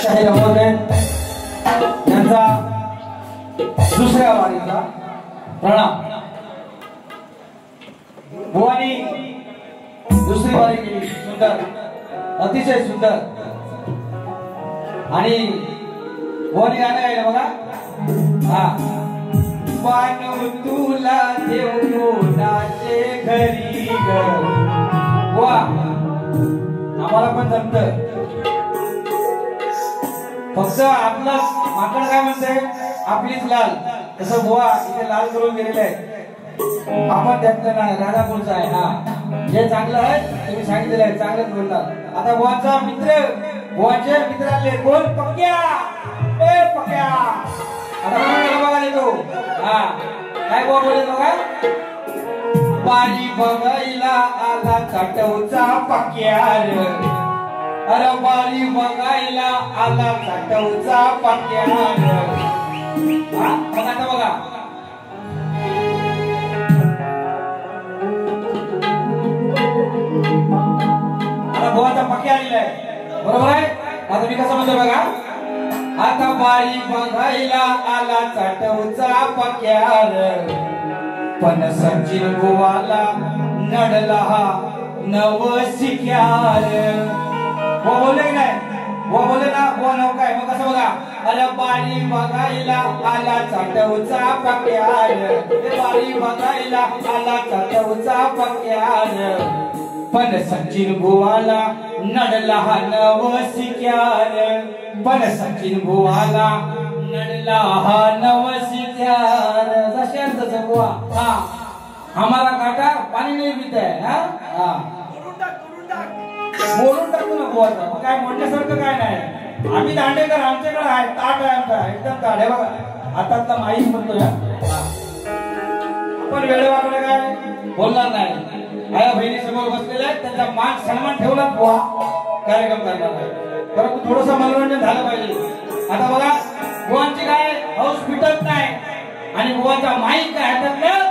शाहीर महोदय यांचा दुसऱ्या वारीचा प्रणाम। बुवानी दुसरी वारी केली, सुंदर, अतिशय सुंदर। आणि बुवानी गाणं गायलं बघा, हा पानू तुला देऊ नाचे घरी ग। बुवा आम्हाला पण जमत, फक्त आपलं माकड काय म्हणते, आपलीच लाल। तसं बुवा इथे लाल करून गेलेले आहे, आपण त्यातलं नाही, राधापूरचा आहे। हा जे चांगलं आहे तुम्ही सांगितलेलं आहे, चांगलंच बोलतात। आता बुवाचा मित्र, बुवाचे मित्र आले, कोण? पक्या, ए पक्या। आता बघा येतो, हा काय बुवा बोलत बघा, पाणी बघायला आला काटवचा पक्या रे, अरे बारी बघायला आला काटवचा पक्या रे। हा बघा आता बघा, आता बुवाचा पक्या आलेला आहे, बरोबर आहे। आता मी कसं म्हणतो बघा, आता बारी बघायला आला काटवचा पक्या रे, पण सचिन बुवाला नडला हा नव शिक्यार। वो बोले नाही, वो बोले ना, वो नव काय, मग कसं बघा, अरे बारी बघायला आला चाटवचा पक्यार, बारी बघायला आला चाटवचा पक्यार, पण सचिन बुवाला नडला हा नव शिक्यार, पण सचिन बुवाला नडला हा नव शिक्यार। जशान तसं बुवा, हा हमारा काटा पाणी नाही पित आहे, हा बोलून टाकू ना बुवाचा, मग काय म्हणण्यासारखं काय नाही। आम्ही दांडेकर, आमच्याकडे आहे ताट आहे आमचा, एकदम ताट आहे बघा, हातातला माईक म्हणतो या। आपण वेळेवाकडे काय बोलणार नाही, आया बहिणी समोर बसलेल्या आहेत, त्यांचा मान सन्मान ठेवला बुवा कार्यक्रम करणार आहे, परंतु थोडस मनोरंजन झालं पाहिजे। आता बघा बुवांची काय हौस फिटत नाही, आणि बुवाचा माईक काय हातातलं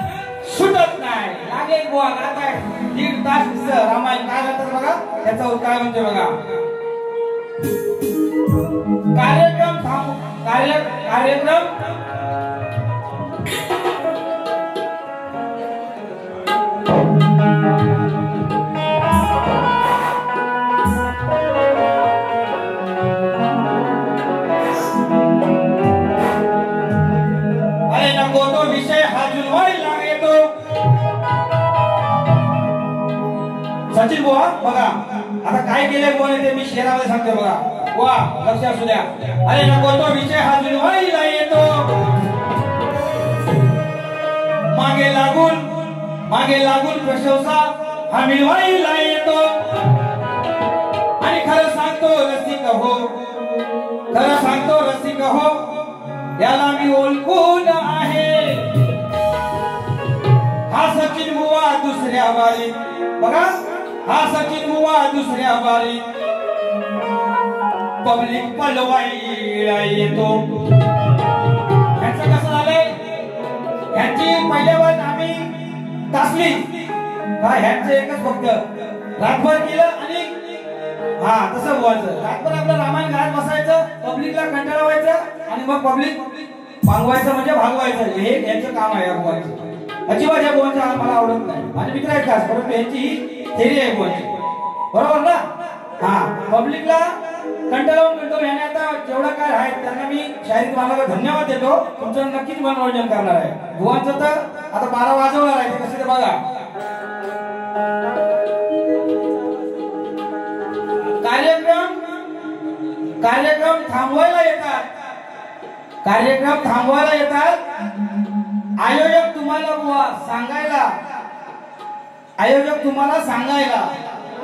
सुटत नाही, लागे बुवा गाताय 1.5 तास रामायण काय गातात बघा, त्याचा काय म्हणते बघा, कार्यक्रम अरे नको तो विषय हा जुलवाई लागेतो। सचिन बुवा बघा आता काय केलंय बुवा ते मी शेरामध्ये सांगतो बघा, बुवा लक्ष असू द्या। अरे नको तो विषय हा जुलवाईला येतो, मागे लागून प्रशंसा हा मिळवाईला येतो, आणि खरं सांगतो रसिक हो, याला मी ओळखून आहे, हा सचिन बुवा दुसऱ्या वारीत बघा, हा सचिन बुवा दुसऱ्या वारीत पब्लिक पलवाईला येतो। ह्याचं कसं झालंय, ह्याची पहिल्या वारीत आम्ही तासली का, ह्याचं एकच फक्त रातभर केलं, आणि हा तसं बोलायचं, रातभर आपलं रामायण घरात बसायचं, पब्लिकला कंटाळा व्हायचं, आणि मग पब्लिक भागवायचं म्हणजे भागवायचं, हे यांचं काम आहे। बुवांचं अजिबात या बुवांचं मला आवडत नाही, माझे मित्र आहेत खास, परंतु यांची ही थेरी आहे बुवांची, बरोबर ना। हा पब्लिकला कंटाळून म्हणतो, याने आता जेवढं काय आहे त्यांना मी शाहीर तुम्हाला धन्यवाद देतो, तुमचं नक्कीच मनोरंजन करणार आहे। बुवांचं तर आता 12 वाजवणार आहे, कसं ते बघा। कार्यक्रम थांबवायला येतात, आयोजक तुम्हाला बुवा सांगायला,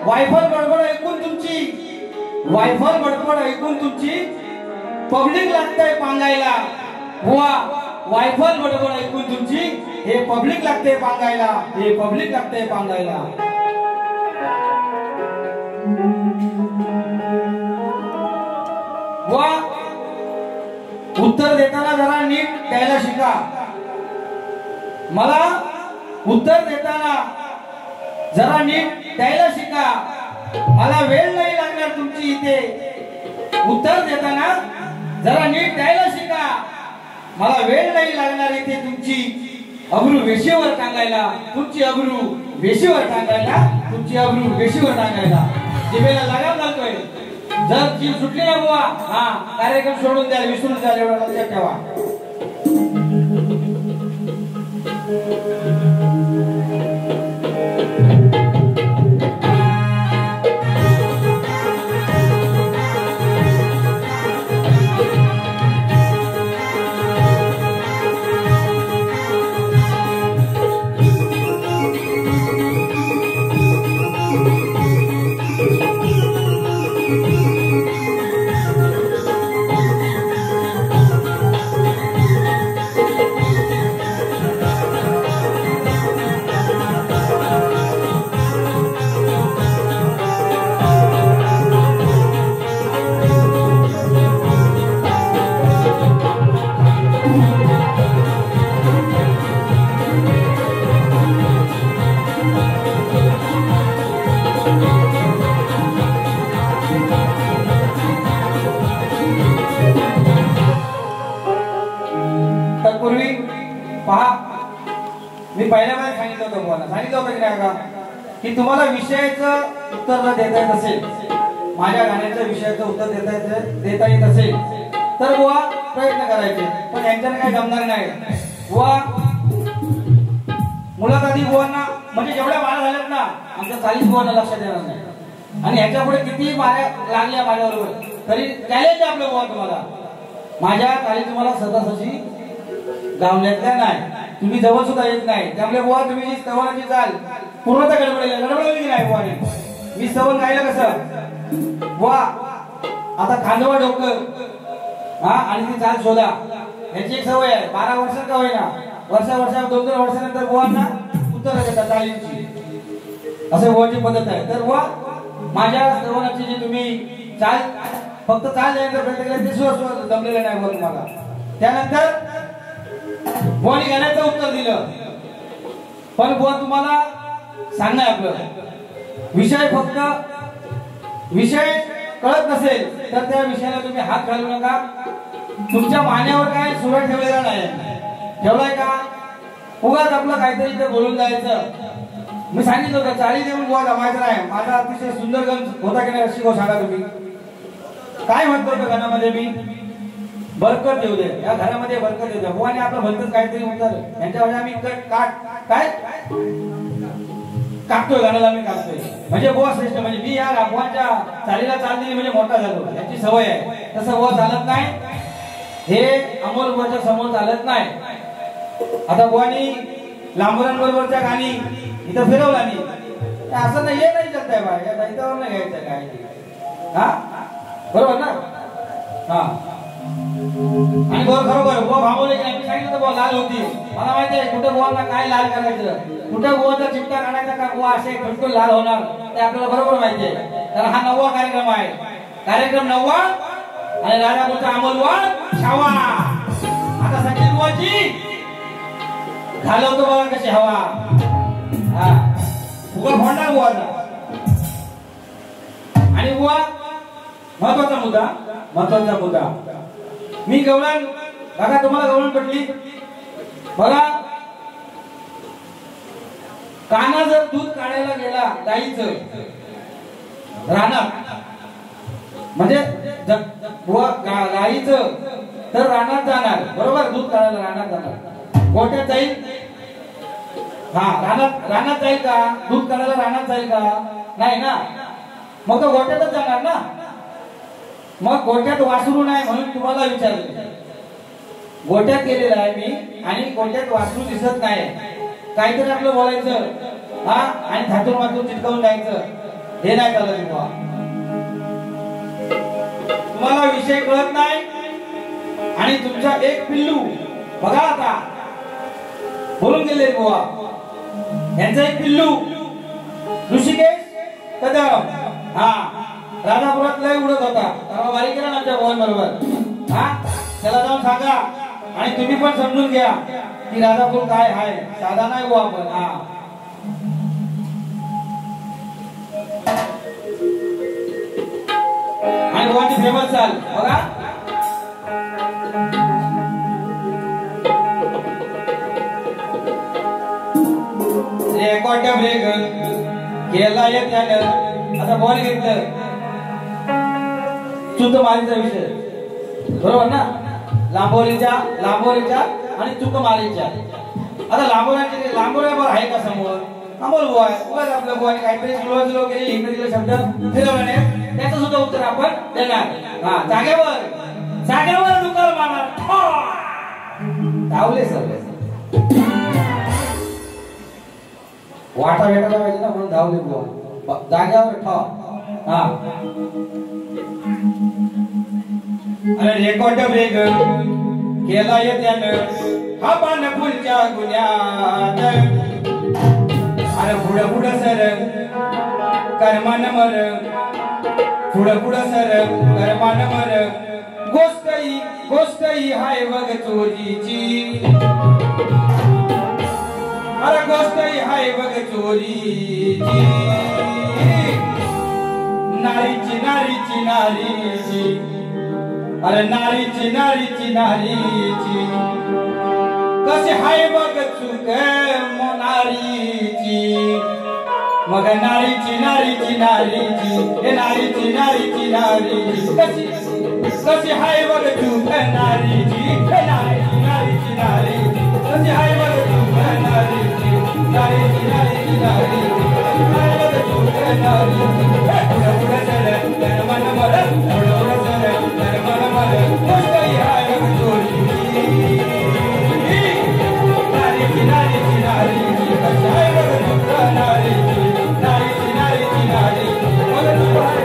वायफल बडबड ऐकून तुमची पब्लिक लागतंय पांगायला, बुवा वायफल बडबड ऐकून तुमची हे पब्लिक लागते पांगायला, बुवा उत्तर देताना जरा नीट द्यायला शिका, मला उत्तर देताना जरा नीट द्यायला शिका, मला वेळ नाही लागणार तुमची इथे उत्तर देताना जरा नीट द्यायला शिका. मला वेळ नाही लागणार इथे तुमची अब्रू वेशीवर टांगायला, तुमची अब्रू वेशीवर टांगायला, तुमची अब्रू वेशीवर टांगायला. जिभेला लगाम घालतोय. जर जीभ सुटली ना बुवा, हा कार्यक्रम सोडून द्या, विसरून द्या, एवढं लक्षात ठेवा. तत्पूर्वी पहा, मी पहिल्यामध्ये सांगितलं होतं तुम्हाला, सांगितलं होतं की नाही का, की तुम्हाला विषयाचं उत्तर जर देता येत असेल, माझ्या गाण्याचं विषयाचं उत्तर देता येत असेल तर बुवा प्रयत्न करायचे. पण यांच्याने काही जमणार नाही. बुवा मुळात आधी बुवांना म्हणजे जेवढ्या माळा झाल्यात ना, आमच्या 40 बुवांना लक्षात येणार नाही. आणि ह्याच्या पुढे किती माळ्या लागल्या माझ्याबरोबर तरी चॅलेंज आहे आपलं बुवा तुम्हाला. माझ्या काही तुम्हाला सदासची गावल्यातल्या नाही, तुम्ही जवळ सुद्धा येत नाही. त्यामुळे बुवा तुम्ही जी स्तवनाची चाल पूर्णता गडबडली की नाही बुवाने. मी स्तवन गायलं कसं बुवा, आता खांदवा डोकं हा आणि ती चाल शोधा, याची एक सवय आहे. 12 वर्षात का होईना, वर्षा 2-3 वर्षानंतर बुवांना उत्तर देतात चालींची, असं बुवाची पद्धत आहे. तर बुवा माझ्या स्तवनाची जी तुम्ही चाल फक्त चाल देण्याचा प्रयत्न केला ते सुद्धा जमलेलं नाही बुवा तुम्हाला. त्यानंतर बुवानी गाण्याचं उत्तर दिलं. पण बुवा तुम्हाला सांगणं आपलं विषय, फक्त विषय कळत नसेल तर त्या विषयाला तुम्ही हात घालू नका. तुमच्या मान्यावर काय सुरा ठेवलेला नाही, ठेवलाय का उगाच आपलं काहीतरी इथे बोलून जायचं. मी सांगितलं होतं 40 देऊन बुवा जमायचं नाही. माझा अतिशय सुंदर गण होता की नाही अशी गो सांगा तुम्ही. काय म्हणतो होतं गाण्यामध्ये मी, बरकत येऊ दे या घरामध्ये, बरकत येऊ दे. बुवाने आपलं भलतच काहीतरी म्हणतात यांच्यावर आम्ही काय कापतोय, गाण्याला मी कापतोय म्हणजे बुवा श्रेष्ठ, म्हणजे मी या बुवाच्या चालीला चाल दिली म्हणजे मोठा झालो, याची सवय आहे. तसं बुवा चालत नाही, हे अमोल बुवाच्या समोर चालत नाही. आता बुवानी लांबरांबरोबरच्या गाणी इथं फिरवला नाही, असं नाही, हे नाही चालतंय बा, या दैतावर नाही घ्यायचं काय, हा बरोबर ना. हा आणि खरोखर बुवा भांबवले की नाही. मी सांगितलं बुवा लाल होती, मला माहिती आहे कुठं बुवांना काय लाल करायचं, कुठं बुवाचा चिमटा काढायचा का बुवा असे खटकून लाल होणार ते आपल्याला बरोबर माहिती आहे. तर हा 9वा कार्यक्रम आहे, कार्यक्रम 9वा आणि राजापूरचा अमोलवाड छावा. आता संजय बुवाची घालवतो बघा कशी हवा, हा उगा फोडणार बुवाचा. आणि बुवा महत्वाचा मुद्दा मी गवळण बघा, तुम्हाला गवळण पडली बघा. काना जर दूध काढायला गेला गाईचं रानात, म्हणजे गाईचं तर रानात जाणार बरोबर, दूध काढायला रानात जाणार. गोठ्यात जाईल, हा रानात जाईल का, दूध काढायला रानात जाईल का, नाही ना. मग तो गोठ्यातच जाणार ना. मग गोठ्यात वासरू नाही म्हणून तुम्हाला विचारलं. गोठ्यात गेलेला आहे मी आणि गोठ्यात वासरू दिसत नाही, काहीतरी आपलं बोलायचं हा आणि थाटून मातून चिटकावून जायचं, हे नाही चालत बुवा. तुम्हाला विषय कळत नाही आणि तुमचा एक पिल्लू बघा आता बोलून गेले बुवा, यांचा एक पिल्लू ऋषिकेश कदम हा राजापुरात लय उडत होता, तेव्हा बारीक केला ना आमच्या भावां बरोबर. हा त्याला जाऊन सांगा आणि तुम्ही पण समजून घ्या की राजापूर काय आहे, साधा नाही बुवा आपण. हा आणि गोवाची फेमस चाल बघा. रेकॉर्ड ब्रेक केला त्यानं. आता बॉल घेतलं चुक मारीचा विषय बरोबर ना. लांबोरीच्या आणि चुक मारीच्या. आता लांबोऱ्या बरं आहे का समोर अमोल बुवा आहे. आपलं बुवा काहीतरी सुलो गेली इंग्रजीला शब्द फिरवला नाही त्याचं सुद्धा उत्तर आपण देणार. हा जागेवर दुकान मारणार धावले सर. वाटा भेटायला पाहिजे ना म्हणून धावले बुवा जागेवर ठा. हा अरे रेकॉर्ड ब्रेक केला त्यानं हा पान फुलच्या गुन्ह्यात. अरे पुढं सर कर्मान मर पुढं सर कर्मान मर. गोष्ट ही हाय बघ चोरीची. अरे गोष्ट ही हाय बघ चोरीची. नारीची अरे नारीची कशी हाय बघ चूक नारीची. मग नारीची हे नारीची कशी हाय बघ चूक नारीची. हे नारीची कशी हाय बघ चूक नारीची. नारीची हाय बघ चूक नारीची. पुढं सर कर्मन मर पुढं सर कर्मन मर. गोष्ट ही हाय बघ चोरीची. नारीची कशी हाय बघ चूक नारीची. नारीची बघ चूक हाय.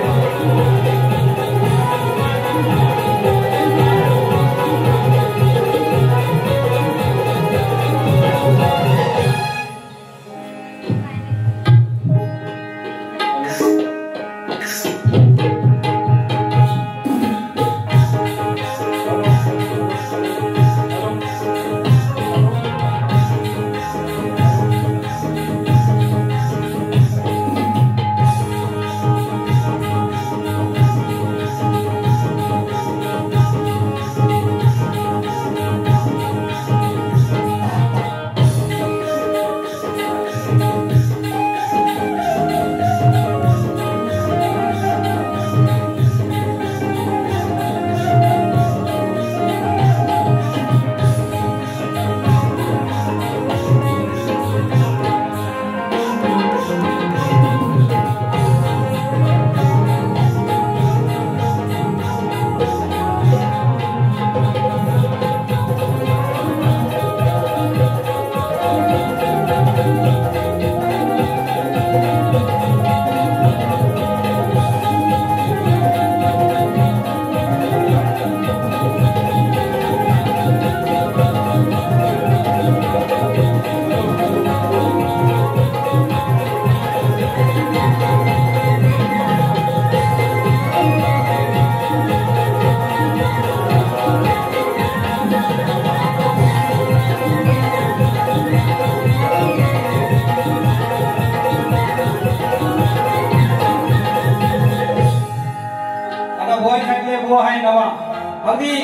अगदी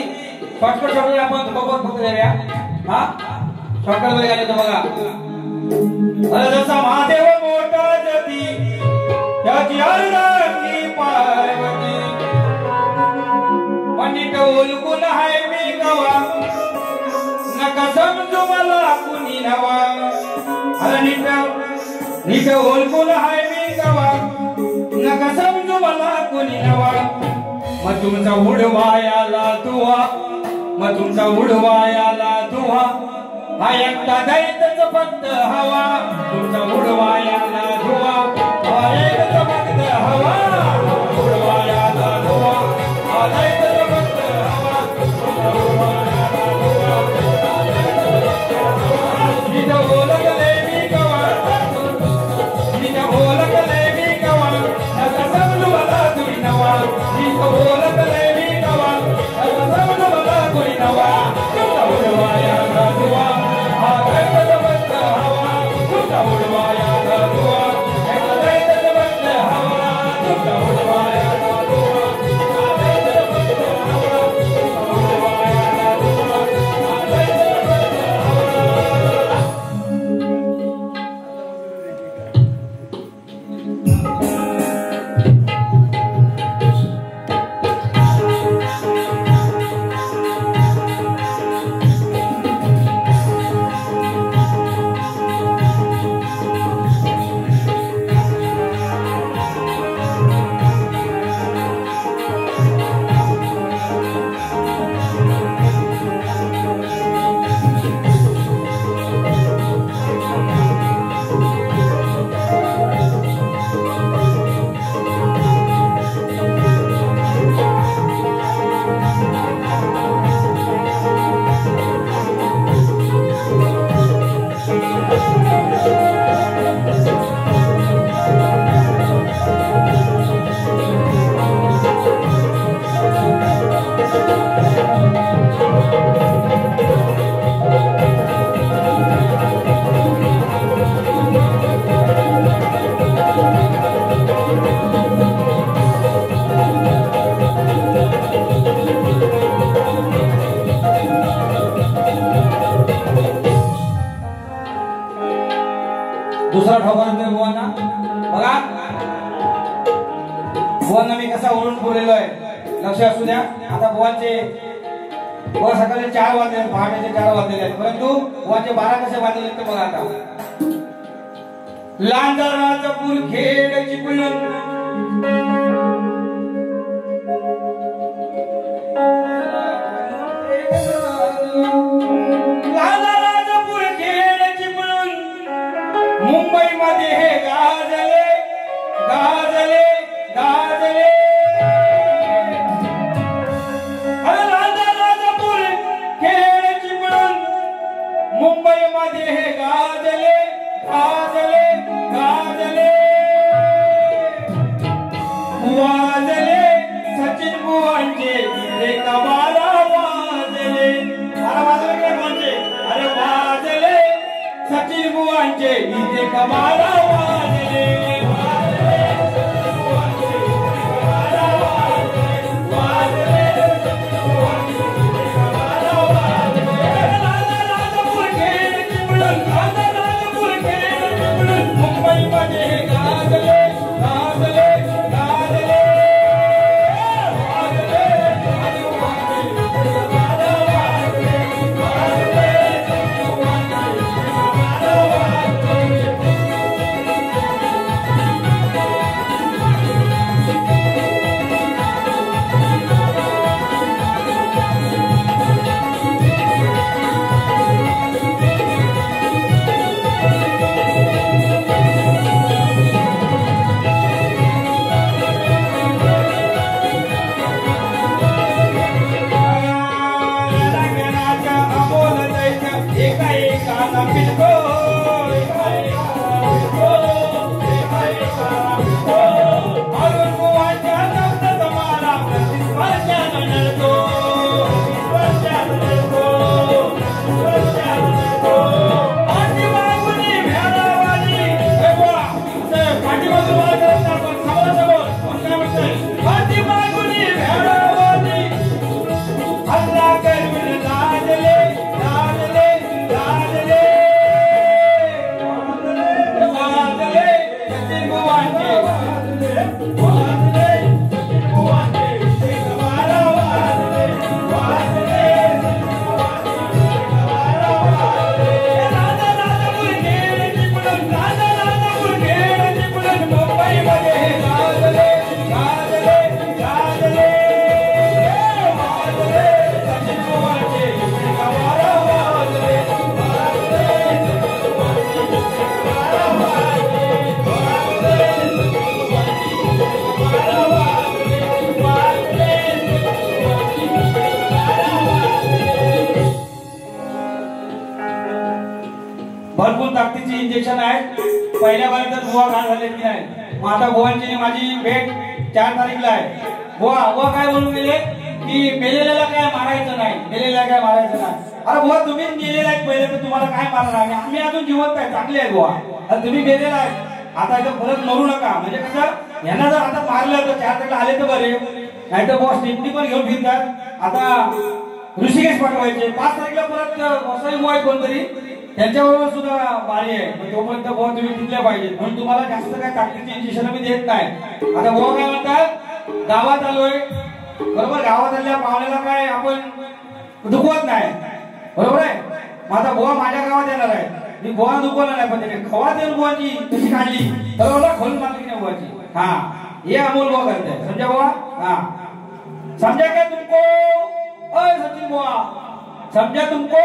शॉर्टकट शब्द आपण फक्त देऊया. हा शॉर्टकट मध्ये गेले तर बघा. अरे जसा महादेव मोठा जती त्याची अर्धांगी पार्वती. पंडित ओलकून हाय मी गवा नका समजू मला कुणी नवा. अरे नीट ओलकून हाय मी गवा नका समजू मला कुणी नवा. मग तुमचा उडवायाला दुवा हा एकटा दैतच फक्त हवा. तुमचा उडवायाला दुवा हा एकच फक्त हवा. उडवायाला दुवा हा दैतच फक्त हवा. तिथं ओळखले मी गवा नका समजू मला कुणी नवा. ओळखले मी गवा नका समजू मला कुणी नवा. तुमचा उडवायाला दुवा हा दैतच फक्त हवा. तुमचा उडवायाला दुवा हा दैतच फक्त हवा. तुमचा उडवायाला दुवा थोडा ठोका देतोय बुवांना बघा. बुवांना मी कसा ओळून पुरलेलो आहे लक्ष असू द्या. आता बुवांचे बुवा सकाळी 4 वाजले, पहाटेचे 4 वाजलेले आहेत, परंतु बुवांचे 12 कसे वाजले ते बघा. आता लांजराचा पुरखेड चिपळूण मुंबई मध्ये हे गाजले गाजले गाजले. राजापूर खेळ चिपळूण मुंबई मध्ये हे गाजले गाजले गाजले. वाजले सचिन बुवांचे रे कमाला वाजले. अरे वाजले काय म्हणजे अरे वाजले सचिन बुवांचे इथे कमाला वाजले. मुंबई मध्ये गाजले गाजले गाजले. भरपूर ताकदीचे इंजेक्शन आहे. पहिल्या बारीत बुवा घाण झाले की नाही. माता बुवांची माझी भेट 4 तारीखला आहे. बुवा काय बोलून गेले की मेलेल्याला काय मारायचं नाही, मेलेल्याला काय मारायचं नाही. अरे बुवा तुम्हीच मेलेला आहे पहिले तर तुम्हाला काय मारणार आहे. आम्ही अजून जिवंत आहे, चांगले आहे बुवा. आणि तुम्ही मेलेला आहे आता इथं परत मरू नका. म्हणजे कसं यांना जर आता मारलं तर 4 तारखेला आले तर बरे, नाही तर बुवा स्टेपनी पण घेऊन फिरतात. आता ऋषिकेश पाठवायचे 5 तारखेला परत वसई बुवा कोणतरी त्यांच्याबरोबर सुद्धा बारी आहे. तोपर्यंत बुवा तुम्ही टिकल्या पाहिजे. म्हणून तुम्हाला जास्त काय ताकदीचे इंजेक्शन मी देत नाही. आता बुवा काय म्हणतात गावात आलोय बरोबर, गावात आलेल्या पाहुण्याला काय आपण दुखवत नाही बरोबर आहे. माझा बुवा माझ्या गावात येणार आहे, मी बुवा दुखवला नाही पण त्याने खवात येऊन बुवाची कशी काढली बरोबर खोल मारली की नाही बुवाची. हा हे अमोल बुवा करते समजा बुवा. हा समजा क्या तुमको अय सचिन बुवा, समझा तुमको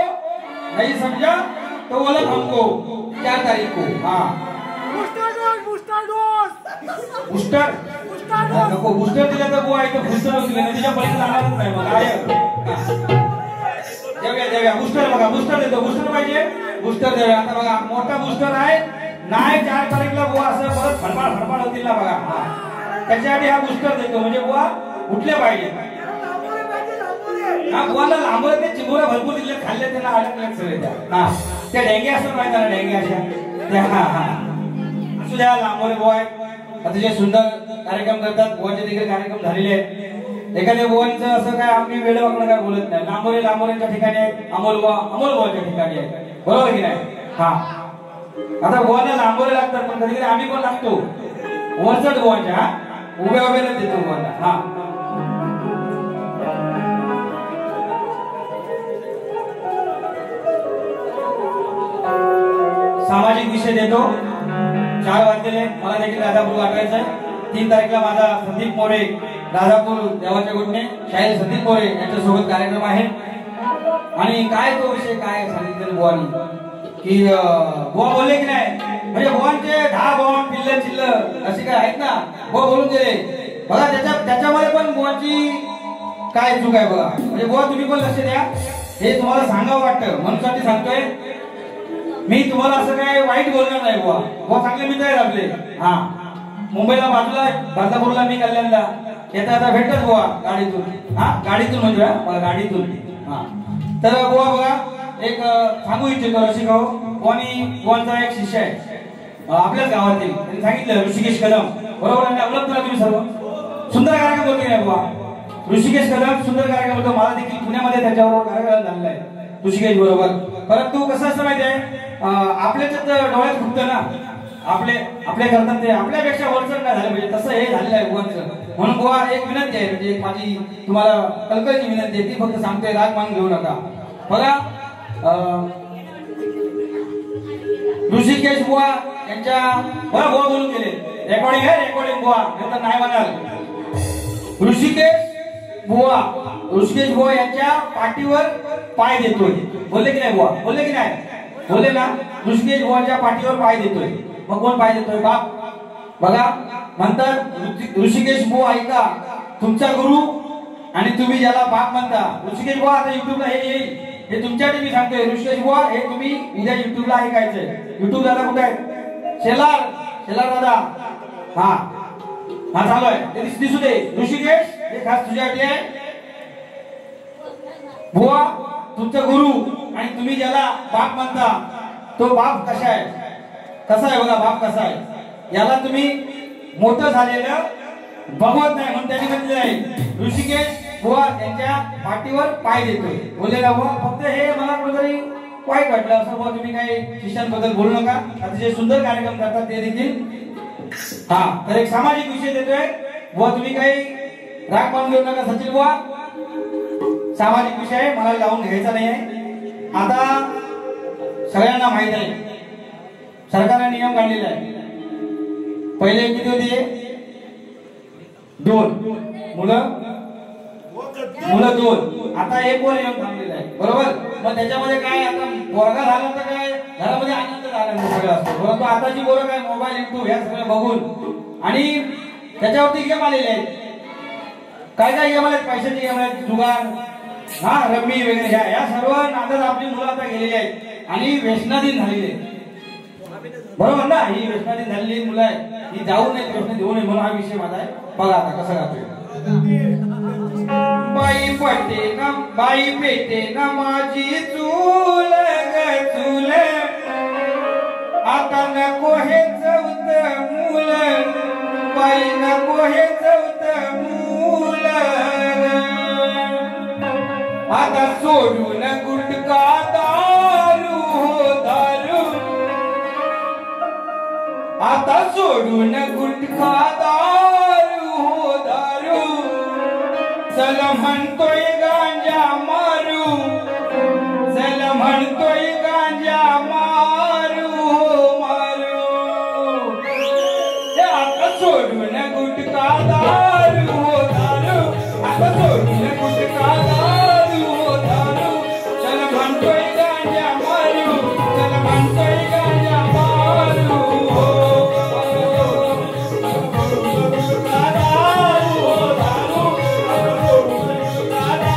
नहीं समझा तो बोला हमको 4 तारीख को. हाँ बूस्टर नको बूस्टर दिला तर बुवा इथं बूस्टर दिले नाही तिच्या पैसे जाणारच नाही. मग देऊया बूस्टर बघा, बूस्टर देतो. बूस्टर पाहिजे बूस्टर देऊया. आता बघा मोठा बूस्टर आहे नाही 4 तारीखला बुवा असं परत फडफड होतील ना बघा. त्याच्यासाठी हा बूस्टर देतो म्हणजे बुवा उठले पाहिजे. हा बुवाला लांबवर ते चिमुऱ्या भरपूर दिले खाल्ले त्यांना अडकले सगळे त्या. हा त्या डेंगे असं माहिती ना डेंगे अशा. हा असू द्या लांबोरे बुवा अतिशय सुंदर कार्यक्रम करतात. बुवाचे देखील कार्यक्रम झालेले आहेत. एखाद्या बुवांचं असं काय आम्ही वेळेवाकडं काय बोलत नाही. लांबोरेच्या ठिकाणी आहेत, अमोल बुवाच्या ठिकाणी आहे बरोबर की नाही. हा आता गोवाला लांबवले लागतात पण कधी कधी आम्ही पण लागतो वरचढ गोवाच्या उभ्या उभ्याला देतो गोवाला. हा सामाजिक विषय देतो. 4 वाजलेले मला देखील राजापूर गाठायचं आहे. 3 तारखेला माझा संदीप मोरे राजापूर देवाच्या गुटणे शाहीर संदीप मोरे यांच्यासोबत कार्यक्रम आहे. आणि काय तो विषय काय सांगितलं बुवानी की बुवा बोलले की नाही म्हणजे बुवांचे 10 बुवा पिल्ले चिल्ल असे काय आहेत ना बुवा बोलून गेले बघा. त्याच्यामध्ये पण बुवाची काय चूक आहे बघा. म्हणजे बुवा तुम्ही पण लक्ष द्या. हे तुम्हाला सांगावं वाटतं म्हणून साठी सांगतोय मी. तुम्हाला असं काय वाईट बोलणार नाही बुवा. बुवा चांगले मित्र आहेत आपले. हा मुंबईला बाजूला बांदापूरला मी कल्याणला येता येता भेटत बुवा गाडीतून. हा गाडीतून म्हणजे गाडीतून. हा तर बुवा बघा एक सांगू इच्छितो रसिकाओ. बुवांचा एक शिष्य आहे आपल्याच गावातील. त्यांनी सांगितलं ऋषिकेश कदम बरोबर आहे. ओळखतो ना तुम्ही सर्व. सुंदर कार्यक्रम बोलतो नाही बुवा. ऋषिकेश कदम सुंदर कार्यक्रम बोलतो. मला देखील पुण्यामध्ये त्याच्याबरोबर कार्यक्रम झालेला आहे ऋषिकेश बरोबर. परंतु कसं असतं माहिती आहे आपल्याच्यात डोळ्यात खुपतं ना आपले करतात ते आपल्यापेक्षा वरचढ नाही झालं पाहिजे तसं हे झालेलं आहे बुवांचं. म्हणून बुवा एक विनंती आहे म्हणजे माझी तुम्हाला कळकळीची विनंती आहे ती फक्त सांगतोय राग मान घेऊ नका. बघा ऋषिकेश बुवा यांच्या बुवा बोलून गेले रेकॉर्डिंग आहे रेकॉर्डिंग बुवा नंतर नाही म्हणाल. ऋषिकेश बुवा यांच्या पाठीवर पाय देतोय बोलले की नाही बुवा. बोलले की नाही बोलले ना. ऋषिकेश बुवांच्या पाठीवर पाय देतोय. मग कोण पाय देतोय बाप. बघा म्हणतात ऋषिकेश बुवा ऐका तुमचा गुरु आणि तुम्ही ज्याला बाप म्हणता. ऋषिकेश बुवा आता युट्यूबला हे येईल हे तुमच्यासाठी मी सांगतोय. ऋषिकेश बुवा हे तुम्ही उद्या युट्यूबला ऐकायचंय. युट्यूब दादा कुठे आहे शेलार दादा. हा चालू आहे ते दिसू दे. ऋषिकेश हे खास तुझ्यासाठी आहे. बुवा तुमचा गुरु आणि तुम्ही ज्याला बाप म्हणता तो बाप कसा आहे बघा. बाप कसा आहे याला तुम्ही मोठं झालेलं बघवत नाही म्हणून त्यांनी म्हटलेलं आहे ऋषिकेश बुवा त्यांच्या पाठीवर पाय देतोय बोललेला बुवा. फक्त हे मला कुठेतरी वाईट वाटलं असं बुवा. तुम्ही काही शिष्यांबद्दल बोलू नका. अतिशय सुंदर कार्यक्रम करतात ते देखील. हा तर एक सामाजिक विषय देतोय बुवा. तुम्ही काही राग मान घेऊ नका सचिन बुवा. सामाजिक विषय मला लावून घ्यायचा नाही आहे. आता सगळ्यांना माहित आहे सरकारने नियम काढलेला आहे. पहिले किती होते 2 मुलं 2. आता 1 वर नियम काढलेला आहे बरोबर. मग त्याच्यामध्ये काय आता पोरगा झाला तर काय घरामध्ये आनंद झाला सगळं असतो. परंतु आताची पोरं काय मोबाईल युट्यूब ह्या सगळं बघून आणि त्याच्यावरती गेम आलेले आहेत. काय गेम आले पैशाचे गेम आहेत जुगार हा रम्मी वगैरे ह्या सर्व नादात आपली मुलं आता गेलेली आहेत आणि व्यसनाधीन झालेली आहेत बरोबर ना. ही व्यसनाधीन झालेली मुलं आहे ही जाऊ नये प्रश्न देऊ नये म्हणून हा विषय माझा आहे. बघा आता कसं गातोय. बाई पेटे ना माझी चूल चूल आता नको हे चौथ मूल बाई नको हे चौथ मूल आता सोडून गुटखा दारू हो दारू आता सोडून गुटखा दारू हो दारू चल म्हणतोय गांजा मारू चल म्हणतोय गांजा मारू हो मारू आता सोडून गुटखा दारू हो दारू आता सोडून गुटखा दारू हो दारू चल म्हणतोय गांजा मारू चल म्हणतोय गांजा मारू हो दारू हो दारू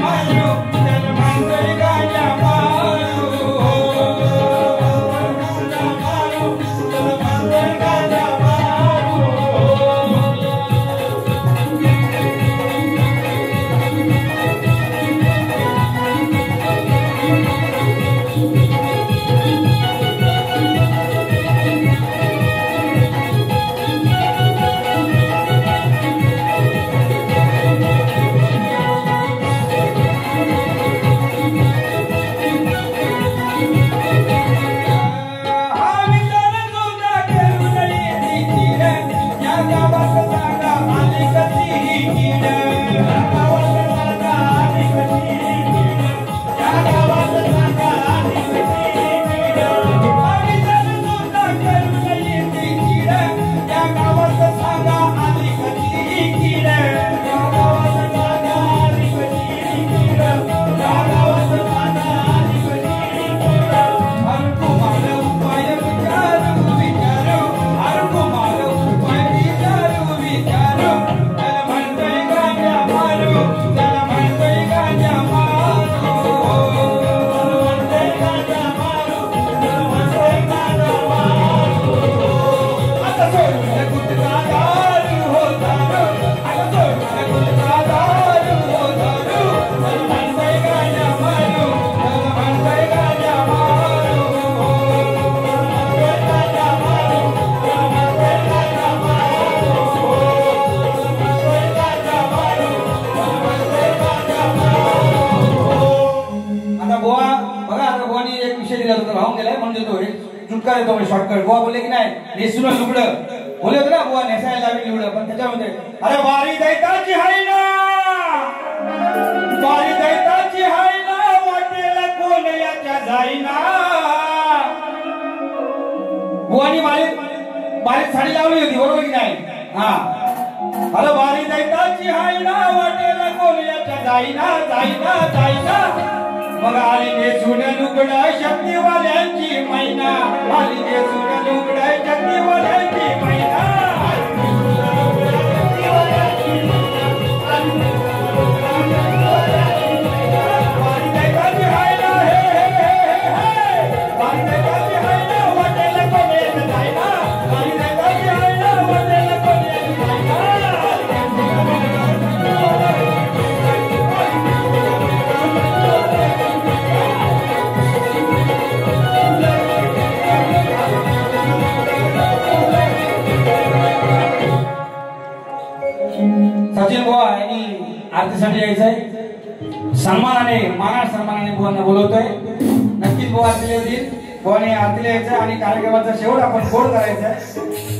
मारू त्याला म्हणतोय गाजा मारू त्याला म्हणतोय गाजा मारू चुटका देतो म्हणजे शॉर्टकट बुवा बोलले की नाही नेसून लुगडं बोलले होते ना बुवा नेसायला लावी लुगडं पण त्याच्यामध्ये अरे बारी दैताची हाय ना बारी दैताची हाय ना वाटेला कोण याच्या जाईना बुवानी बारीक साडी लावली होती बरोबर की नाही हा अरे बारी दैताची हाय ना वाटेला कोण याच्या जाईना जाईना जाईना मग आली नेसून लुगडं शक्तीवाल्यांची मैना आली नेसून लुगडं शक्तीवाल्यांची मैना सचिन बुवा यांनी आरतीसाठी यायचंय सन्मानाने मानास सन्मानाने बुवांना बोलवतोय नक्कीच बुवा आरतीला येतील बुवाने आरतीला यायचं आणि कार्यक्रमाचा शेवट आपण गोड करायचा